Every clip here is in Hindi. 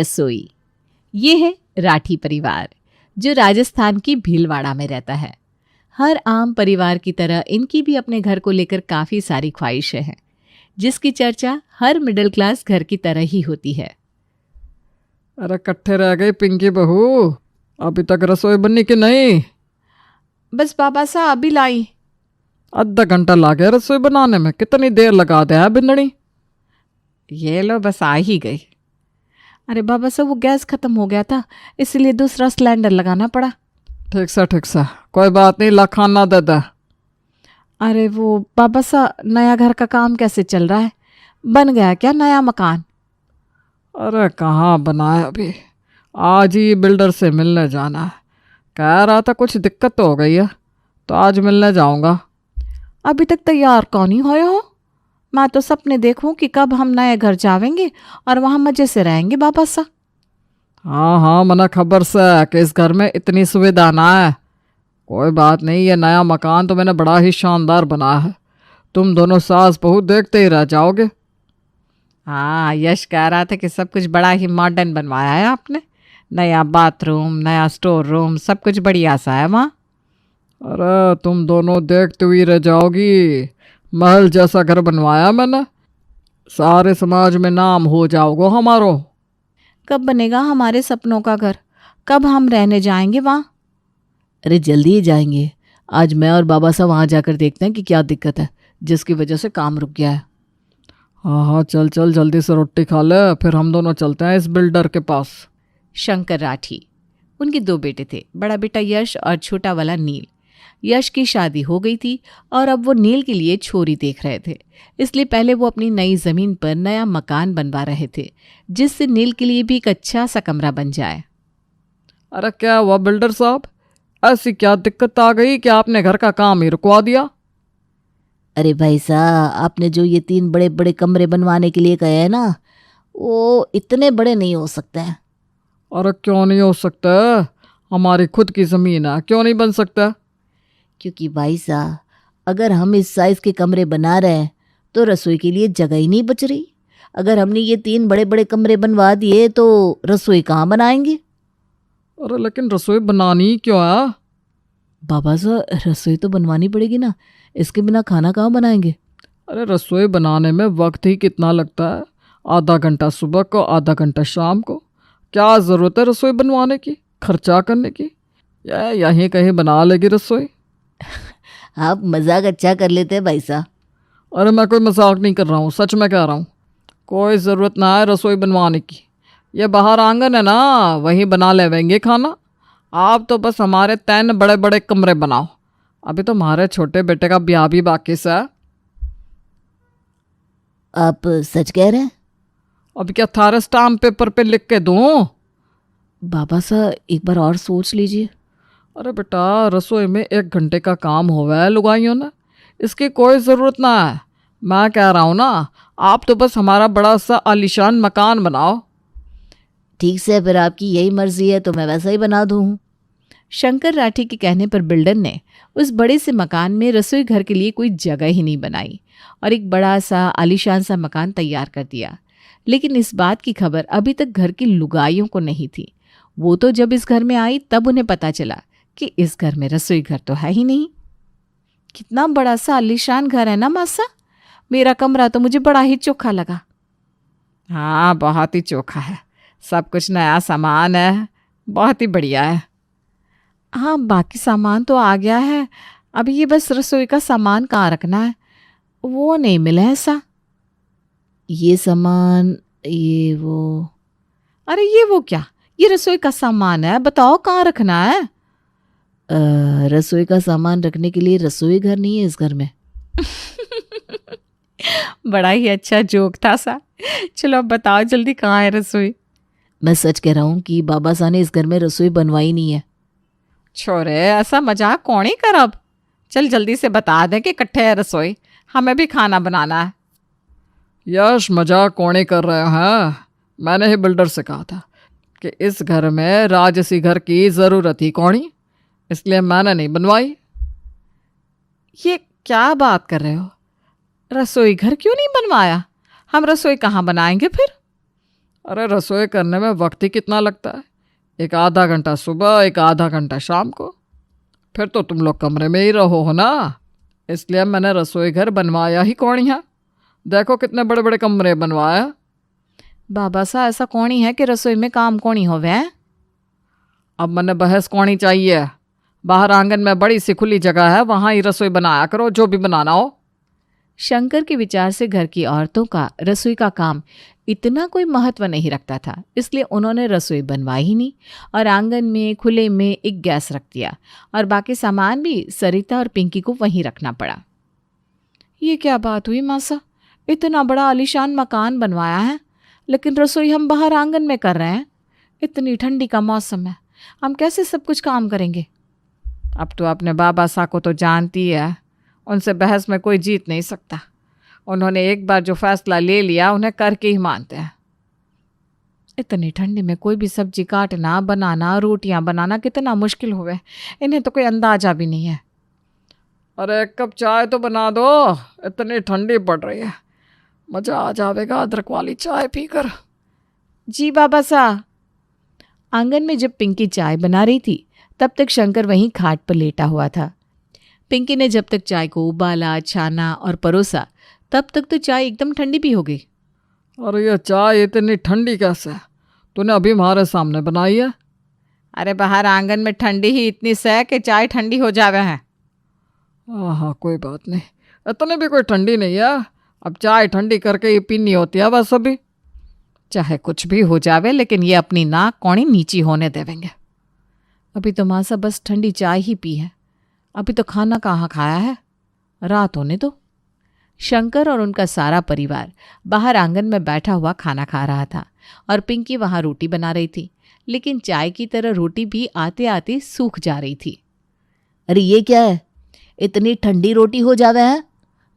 रसोई। ये है राठी परिवार जो राजस्थान की भीलवाड़ा में रहता है। हर आम परिवार की तरह इनकी भी अपने घर को लेकर काफ़ी सारी ख्वाहिशें हैं, जिसकी चर्चा हर मिडिल क्लास घर की तरह ही होती है। अरे कट्ठे रह गई पिंकी बहू, अभी तक रसोई बनी कि नहीं? बस बाबा साहब अभी लाई। आधा घंटा लगा रसोई बनाने में, कितनी देर लगा दे है बिंदनी? ये लो बस आ ही गई। अरे बाबा साहब वो गैस खत्म हो गया था, इसलिए दूसरा सिलेंडर लगाना पड़ा। ठीक सा, कोई बात नहीं, ला खाना दे दे। अरे वो बाबा साहब नया घर का काम कैसे चल रहा है? बन गया क्या नया मकान? अरे कहाँ बनाया अभी, आज ही बिल्डर से मिलने जाना है। कह रहा था कुछ दिक्कत तो हो गई है, तो आज मिलने जाऊंगा। अभी तक तैयार कौन ही होए हो? मैं तो सपने देखूं कि कब हम नए घर जावेंगे और वहां मजे से रहेंगे बाबा साहब। हाँ, मना खबर से है कि इस घर में इतनी सुविधा ना है। कोई बात नहीं, ये नया मकान तो मैंने बड़ा ही शानदार बनाया है, तुम दोनों सास बहू देखते ही रह जाओगे। हाँ, यश कह रहा था कि सब कुछ बड़ा ही मॉडर्न बनवाया है आपने। नया बाथरूम, नया स्टोर रूम, सब कुछ बढ़िया सा है वहाँ। अरे तुम दोनों देखते हुए रह जाओगी, महल जैसा घर बनवाया मैंने, सारे समाज में नाम हो जाओगे हमारो। कब बनेगा हमारे सपनों का घर? कब हम रहने जाएंगे वहाँ? अरे जल्दी ही जाएंगे। आज मैं और बाबा साहब वहाँ जाकर देखते हैं कि क्या दिक्कत है जिसकी वजह से काम रुक गया है। हाँ, चल जल्दी से रोटी खा ले, फिर हम दोनों चलते हैं इस बिल्डर के पास। शंकर राठी, उनके 2 बेटे थे, बड़ा बेटा यश और छोटा वाला नील। यश की शादी हो गई थी और अब वो नील के लिए छोरी देख रहे थे, इसलिए पहले वो अपनी नई ज़मीन पर नया मकान बनवा रहे थे, जिससे नील के लिए भी एक अच्छा सा कमरा बन जाए। अरे क्या हुआ बिल्डर साहब, ऐसी क्या दिक्कत आ गई कि आपने घर का काम ही रुकवा दिया? अरे भाई साहब, आपने जो ये 3 बड़े बड़े कमरे बनवाने के लिए कहे हैं ना, वो इतने बड़े नहीं हो सकते हैं। अरे क्यों नहीं हो सकता? हमारी खुद की ज़मीन है, क्यों नहीं बन सकता? क्योंकि भाई साहब, अगर हम इस साइज़ के कमरे बना रहे हैं तो रसोई के लिए जगह ही नहीं बच रही। अगर हमने ये 3 बड़े बड़े कमरे बनवा दिए तो रसोई कहाँ बनाएंगे? अरे लेकिन रसोई बनानी क्यों है? बाबा साहब, रसोई तो बनवानी पड़ेगी ना, इसके बिना खाना कहाँ बनाएंगे? अरे रसोई बनाने में वक्त ही कितना लगता है, आधा घंटा सुबह को, आधा घंटा शाम को। क्या ज़रूरत है रसोई बनवाने की, खर्चा करने की? या यहीं कहीं बना लेगी रसोई। आप मजाक अच्छा कर लेते हैं भाई साहब। अरे मैं कोई मजाक नहीं कर रहा हूँ, सच में कह रहा हूँ। कोई ज़रूरत ना है रसोई बनवाने की, ये बाहर आंगन है ना, वहीं बना लेवेंगे खाना। आप तो बस हमारे 3 बड़े बड़े कमरे बनाओ, अभी तो हमारे छोटे बेटे का ब्याह भी बाकी सा है। आप सच कह रहे हैं? अभी क्या थारे स्टाम्प पेपर पे लिख के दूँ? बाबा साहब एक बार और सोच लीजिए। अरे बेटा, रसोई में 1 घंटे का काम हुआ है लुगाइयों ने, इसकी कोई ज़रूरत ना है। मैं कह रहा हूँ ना, आप तो बस हमारा बड़ा सा आलीशान मकान बनाओ। ठीक से, फिर आपकी यही मर्जी है तो मैं वैसा ही बना दूँ। शंकर राठी के कहने पर बिल्डर ने उस बड़े से मकान में रसोई घर के लिए कोई जगह ही नहीं बनाई और एक बड़ा सा आलीशान सा मकान तैयार कर दिया। लेकिन इस बात की खबर अभी तक घर की लुगाइयों को नहीं थी। वो तो जब इस घर में आई तब उन्हें पता चला कि इस घर में रसोई घर तो है ही नहीं। कितना बड़ा सा आलीशान घर है ना मासा। मेरा कमरा तो मुझे बड़ा ही चोखा लगा। हाँ, बहुत ही चोखा है, सब कुछ नया सामान है, बहुत ही बढ़िया है। हाँ, बाकी सामान तो आ गया है, अभी ये बस रसोई का सामान कहाँ रखना है, वो नहीं मिला है ऐसा। ये सामान, ये वो। अरे ये वो क्या, ये रसोई का सामान है, बताओ कहाँ रखना है? रसोई का सामान रखने के लिए रसोई घर नहीं है इस घर में। बड़ा ही अच्छा जोक था सा। चलो अब बताओ जल्दी कहाँ है रसोई? मैं सच कह रहा हूँ कि बाबा साहब ने इस घर में रसोई बनवाई नहीं है। छोरे, ऐसा मजाक कौन ही कर अब। चल जल्दी से बता दे कि इकट्ठे है रसोई, हमें भी खाना बनाना है। यश, मजाक कौन ही कर रहे हैं? मैंने ही बिल्डर से कहा था कि इस घर में राजसी घर की ज़रूरत ही कौन ही, इसलिए मैंने नहीं बनवाई। ये क्या बात कर रहे हो? रसोई घर क्यों नहीं बनवाया? हम रसोई कहाँ बनाएंगे फिर? अरे रसोई करने में वक्त ही कितना लगता है, एक आधा घंटा सुबह, एक आधा घंटा शाम को। फिर तो तुम लोग कमरे में ही रहो हो ना, इसलिए मैंने रसोई घर बनवाया ही कौन है। देखो कितने बड़े बड़े कमरे बनवाया। बाबा सा ऐसा कौन ही है कि रसोई में काम कौन ही होवे हैं? अब मैंने बहस कौन ही चाहिए, बाहर आंगन में बड़ी सी खुली जगह है, वहाँ ही रसोई बनाया करो जो भी बनाना हो। शंकर के विचार से घर की औरतों का रसोई का काम इतना कोई महत्व नहीं रखता था, इसलिए उन्होंने रसोई बनवाई ही नहीं और आंगन में खुले में एक गैस रख दिया और बाकी सामान भी सरिता और पिंकी को वहीं रखना पड़ा। ये क्या बात हुई मासा, इतना बड़ा आलीशान मकान बनवाया है लेकिन रसोई हम बाहर आंगन में कर रहे हैं। इतनी ठंडी का मौसम है, हम कैसे सब कुछ काम करेंगे? अब तो अपने बाबा सा को तो जानती है, उनसे बहस में कोई जीत नहीं सकता। उन्होंने एक बार जो फैसला ले लिया उन्हें करके ही मानते हैं। इतनी ठंडी में कोई भी सब्जी काटना, बनाना, रोटियां बनाना कितना मुश्किल हुए, इन्हें तो कोई अंदाजा भी नहीं है। अरे एक कप चाय तो बना दो, इतनी ठंडी पड़ रही है, मज़ा आ जाएगा अदरक वाली चाय पीकर। जी बाबा सा। आंगन में जब पिंकी चाय बना रही थी तब तक शंकर वहीं खाट पर लेटा हुआ था। पिंकी ने जब तक चाय को उबाला, छाना और परोसा तब तक तो चाय एकदम ठंडी भी हो गई। अरे ये चाय इतनी ठंडी कैसे, तूने अभी हमारे सामने बनाई है? अरे बाहर आंगन में ठंडी ही इतनी सह कि चाय ठंडी हो जावे है। हाँ कोई बात नहीं, इतनी भी कोई ठंडी नहीं है, अब चाय ठंडी करके ही पीनी होती है बस। अभी चाहे कुछ भी हो जावे लेकिन ये अपनी नाक कौड़ी नीची होने देवेंगे। अभी तो मासा बस ठंडी चाय ही पी है, अभी तो खाना कहाँ खाया है, रात होने दो। शंकर और उनका सारा परिवार बाहर आंगन में बैठा हुआ खाना खा रहा था और पिंकी वहाँ रोटी बना रही थी, लेकिन चाय की तरह रोटी भी आते आते सूख जा रही थी। अरे ये क्या है, इतनी ठंडी रोटी हो जावे है,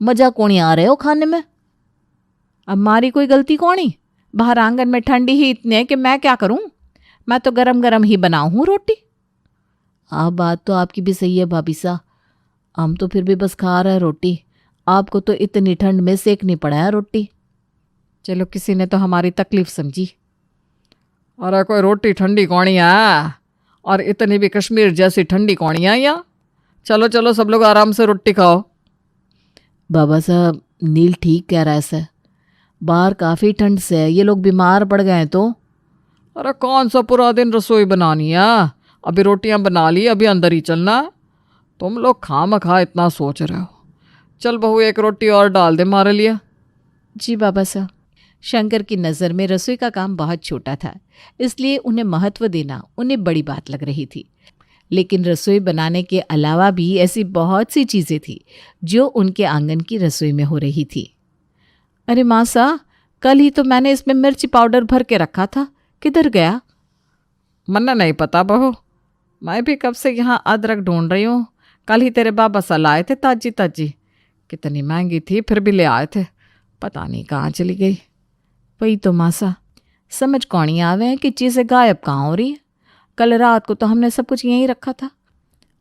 मजा कौन आ रहे हो खाने में? अब हमारी कोई गलती कौनी, बाहर आंगन में ठंडी ही इतनी है कि मैं क्या करूं, मैं तो गरम गरम ही बनाऊं हूं रोटी। हाँ बात तो आपकी भी सही है भाभी सा, हम तो फिर भी बस खा रहे हैं रोटी, आपको तो इतनी ठंड में सेकनी पड़ा है रोटी। चलो किसी ने तो हमारी तकलीफ समझी। अरे कोई रोटी ठंडी कौनी है, और इतनी भी कश्मीर जैसी ठंडी कौनी है यहाँ। चलो चलो सब लोग आराम से रोटी खाओ। बाबा साहब नील ठीक कह रहा है सर, बाहर काफ़ी ठंड से है, ये लोग बीमार पड़ गए तो। अरे कौन सा पूरा दिन रसोई बनानी है, अभी रोटियां बना ली, अभी अंदर ही चलना है। तुम लोग खामखा इतना सोच रहे हो। चल बहू एक रोटी और डाल दे हमारे लिए। जी बाबा साहब। शंकर की नज़र में रसोई का काम बहुत छोटा था, इसलिए उन्हें महत्व देना उन्हें बड़ी बात लग रही थी। लेकिन रसोई बनाने के अलावा भी ऐसी बहुत सी चीज़ें थी जो उनके आंगन की रसोई में हो रही थी। अरे माँ सा, कल ही तो मैंने इसमें मिर्ची पाउडर भर के रखा था, किधर गया? मन्ना नहीं पता बहू, मैं भी कब से यहाँ अदरक ढूंढ रही हूँ। कल ही तेरे बाबा सा लाए थे ताजी ताजी, कितनी महंगी थी फिर भी ले आए थे, पता नहीं कहाँ चली गई। वही तो मासा, समझ कौन ही आवे हैं कि चीज़ें गायब कहाँ हो रही है। कल रात को तो हमने सब कुछ यहीं रखा था,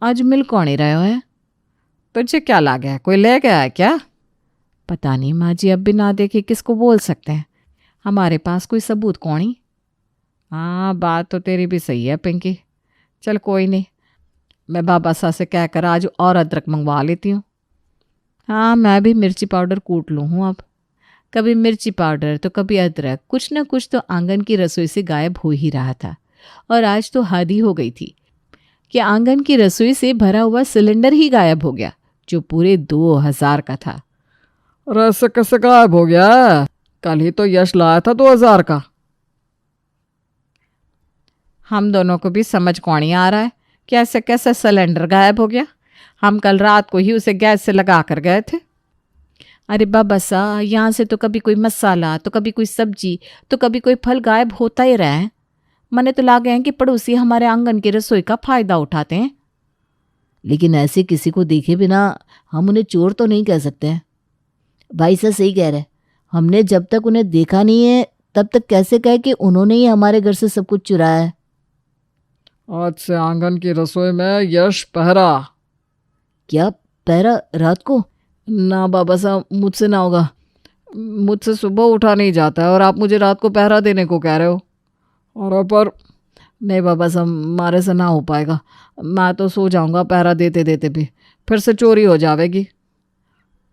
आज मिल कौन ही रहे है। तुझे क्या लगा है, कोई ले गया है क्या? पता नहीं माँ जी, अब बिना देखे किसको बोल सकते हैं, हमारे पास कोई सबूत कौन ही। हाँ बात तो तेरी भी सही है पिंकी। चल कोई नहीं, मैं बाबा सा से कहकर आज और अदरक मंगवा लेती हूँ। हाँ मैं भी मिर्ची पाउडर कूट लूँ हूँ अब। कभी मिर्ची पाउडर तो कभी अदरक, कुछ न कुछ तो आंगन की रसोई से गायब हो ही रहा था। और आज तो हद ही हो गई थी कि आंगन की रसोई से भरा हुआ सिलेंडर ही गायब हो गया, जो पूरे 2000 का था। और ऐसे कैसे गायब हो गया, कल ही तो यश लाया था 2000 का। हम दोनों को भी समझ कौन ही आ रहा है कि ऐसे कैसे सिलेंडर गायब हो गया। हम कल रात को ही उसे गैस से लगा कर गए थे। अरे बाबा सा, यहाँ से तो कभी कोई मसाला, तो कभी कोई सब्जी, तो कभी कोई फल गायब होता ही रहा है। मने तो लागे हैं कि पड़ोसी हमारे आंगन की रसोई का फायदा उठाते हैं। लेकिन ऐसे किसी को देखे बिना हम उन्हें चोर तो नहीं कह सकते हैं। भाई साहब सही कह रहे, हमने जब तक उन्हें देखा नहीं है तब तक कैसे कहे कि उन्होंने ही हमारे घर से सब कुछ चुराया है। आज से आंगन की रसोई में यश पहरा। क्या पहरा रात को? ना बाबा साहब, मुझसे ना होगा। मुझसे सुबह उठा नहीं जाता है और आप मुझे रात को पहरा देने को कह रहे हो। और पर नहीं बाबा साहब, हमारे से ना हो पाएगा। मैं तो सो जाऊंगा पहरा देते देते भी, फिर से चोरी हो जाएगी।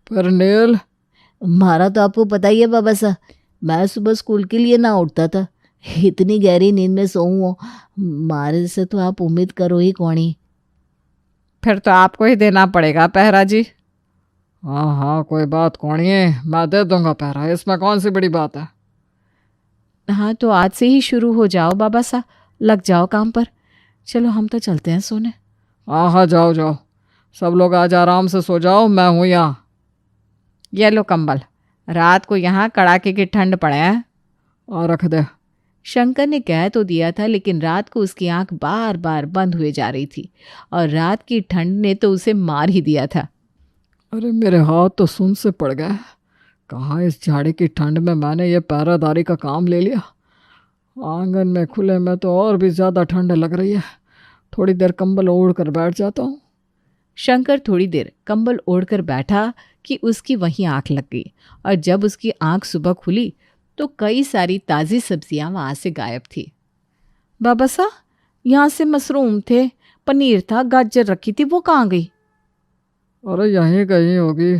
पर नील, मारा तो आपको पता ही है बाबा साहब, मैं सुबह स्कूल के लिए ना उठता था, इतनी गहरी नींद में सोऊं, मारे से तो आप उम्मीद करो ही कौनी। फिर तो आपको ही देना पड़ेगा पहरा जी। हाँ हाँ कोई बात कौन है, मैं दे दूंगा पहरा, इसमें कौन सी बड़ी बात है। हाँ तो आज से ही शुरू हो जाओ बाबा साहब, लग जाओ काम पर। चलो हम तो चलते हैं सोने। हाँ हाँ जाओ जाओ, सब लोग आज आराम से सो जाओ, मैं हूँ यहाँ। ये लो कंबल, रात को यहाँ कड़ाके की ठंड पड़े हैं। और रख दे। शंकर ने कह तो दिया था, लेकिन रात को उसकी आंख बार बार बंद हुए जा रही थी और रात की ठंड ने तो उसे मार ही दिया था। अरे मेरे हाथ तो सुन से पड़ गए। कहाँ इस झाड़ी की ठंड में मैंने ये पहरादारी का काम ले लिया। आंगन में खुले में तो और भी ज़्यादा ठंड लग रही है। थोड़ी देर कंबल ओढ़ कर बैठ जाता हूँ। शंकर थोड़ी देर कंबल ओढ़कर बैठा कि उसकी वहीं आंख लग गई, और जब उसकी आंख सुबह खुली तो कई सारी ताज़ी सब्जियां वहां से गायब थी। बाबा साहब, यहाँ से मशरूम थे, पनीर था, गाजर रखी थी, वो कहाँ गई? अरे यहीं कहीं होगी।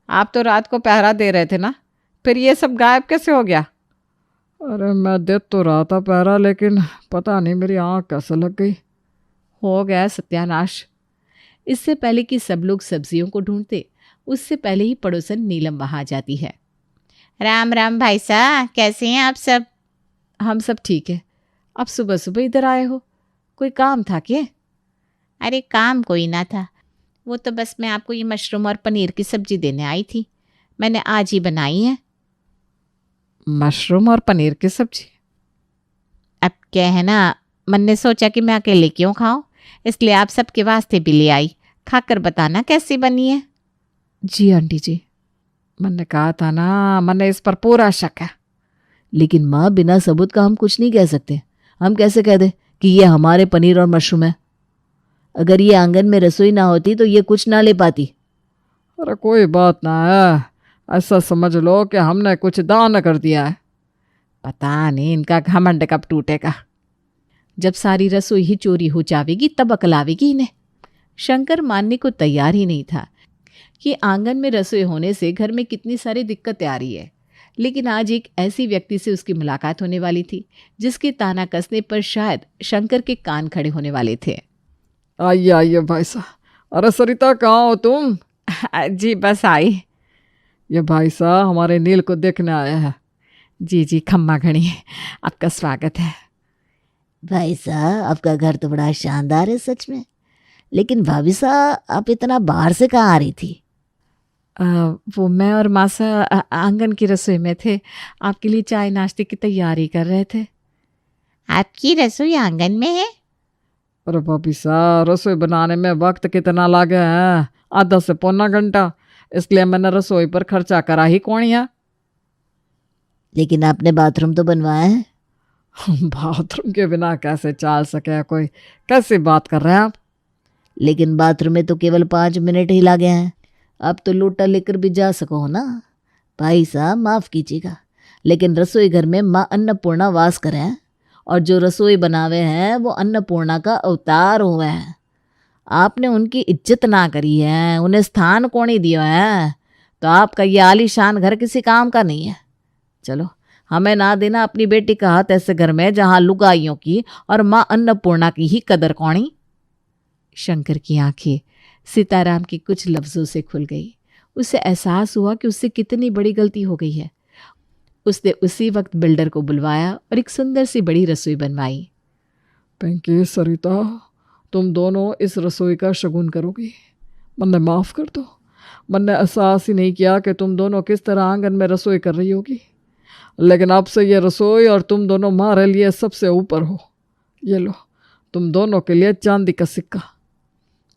आप तो रात को पहरा दे रहे थे ना, फिर ये सब गायब कैसे हो गया? अरे मैं दे तो रहा था पहरा, लेकिन पता नहीं मेरी आँख कैसे लग गई। हो गया सत्यानाश। इससे पहले कि सब लोग सब्जियों को ढूंढते, उससे पहले ही पड़ोसन नीलम वहां आ जाती है। राम राम भाई साहब, कैसे हैं आप सब? हम सब ठीक है। अब सुबह सुबह इधर आए हो, कोई काम था क्या? अरे काम कोई ना था, वो तो बस मैं आपको ये मशरूम और पनीर की सब्जी देने आई थी। मैंने आज ही बनाई है। मशरूम और पनीर की सब्जी? अब क्या है ना, मन ने सोचा कि मैं अकेले क्यों खाऊं, इसलिए आप सबके वास्ते भी ले आई। खाकर बताना कैसी बनी है। जी आंटी जी, मैंने कहा था ना, मैंने इस पर पूरा शक है। लेकिन माँ, बिना सबूत का हम कुछ नहीं कह सकते। हम कैसे कह दे कि ये हमारे पनीर और मशरूम है? अगर ये आंगन में रसोई ना होती तो ये कुछ ना ले पाती। अरे कोई बात ना है, ऐसा समझ लो कि हमने कुछ दान कर दिया है। पता नहीं इनका घमंड कब टूटेगा। जब सारी रसोई ही चोरी हो जाएगी तब अकल आवेगी इन्हें। शंकर मानने को तैयार ही नहीं था कि आंगन में रसोई होने से घर में कितनी सारी दिक्कतें आ रही है, लेकिन आज एक ऐसी व्यक्ति से उसकी मुलाकात होने वाली थी जिसके ताना कसने पर शायद शंकर के कान खड़े होने वाले थे। आइए आइए भाई साहब। अरे सरिता, कहाँ हो तुम? जी बस आई। ये भाई साहब हमारे नील को देखने आया है। जी जी, खम्मा घड़ी, आपका स्वागत है। भाई साहब, आपका घर तो बड़ा शानदार है सच में। लेकिन भाभी साहब, आप इतना बाहर से कहाँ आ रही थी? वो मैं और मासा आंगन की रसोई में थे, आपके लिए चाय नाश्ते की तैयारी कर रहे थे। आपकी रसोई आंगन में है? अरे भाभी साहब, रसोई बनाने में वक्त कितना लगे है? आधा से पौना घंटा। इसलिए मैंने रसोई पर खर्चा करा ही कौन है। लेकिन आपने बाथरूम तो बनवाया है। बाथरूम के बिना कैसे चल सके कोई? कैसी बात कर रहे हैं आप? लेकिन बाथरूम में तो केवल 5 मिनट ही लगे हैं। अब तो लोटा लेकर भी जा सको ना। भाई साहब माफ़ कीजिएगा, लेकिन रसोई घर में माँ अन्नपूर्णा वास करें, और जो रसोई बनावे हैं वो अन्नपूर्णा का अवतार हुए हैं। आपने उनकी इज्जत ना करी है, उन्हें स्थान कौन ही दिया है, तो आपका ये आलीशान घर किसी काम का नहीं है। चलो, हमें ना देना अपनी बेटी का हाथ ऐसे घर में जहाँ लुगाइयों की और माँ अन्नपूर्णा की ही कदर कौनी। शंकर की आंखें सीताराम के कुछ लफ्ज़ों से खुल गई। उसे एहसास हुआ कि उससे कितनी बड़ी गलती हो गई है। उसने उसी वक्त बिल्डर को बुलवाया और एक सुंदर सी बड़ी रसोई बनवाई। पिंकी, सरिता, तुम दोनों इस रसोई का शगुन करोगी। मैंने माफ़ कर दो। मैंने एहसास ही नहीं किया कि तुम दोनों किस तरह आंगन में रसोई कर रही होगी। लेकिन अब से ये रसोई और तुम दोनों हमारे लिए सबसे ऊपर हो। ये लो, तुम दोनों के लिए चांदी का सिक्का।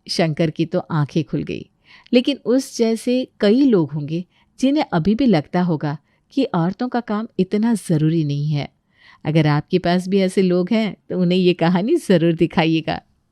शंकर की तो आंखें खुल गई, लेकिन उस जैसे कई लोग होंगे जिन्हें अभी भी लगता होगा कि औरतों का काम इतना ज़रूरी नहीं है। अगर आपके पास भी ऐसे लोग हैं तो उन्हें ये कहानी ज़रूर दिखाइएगा।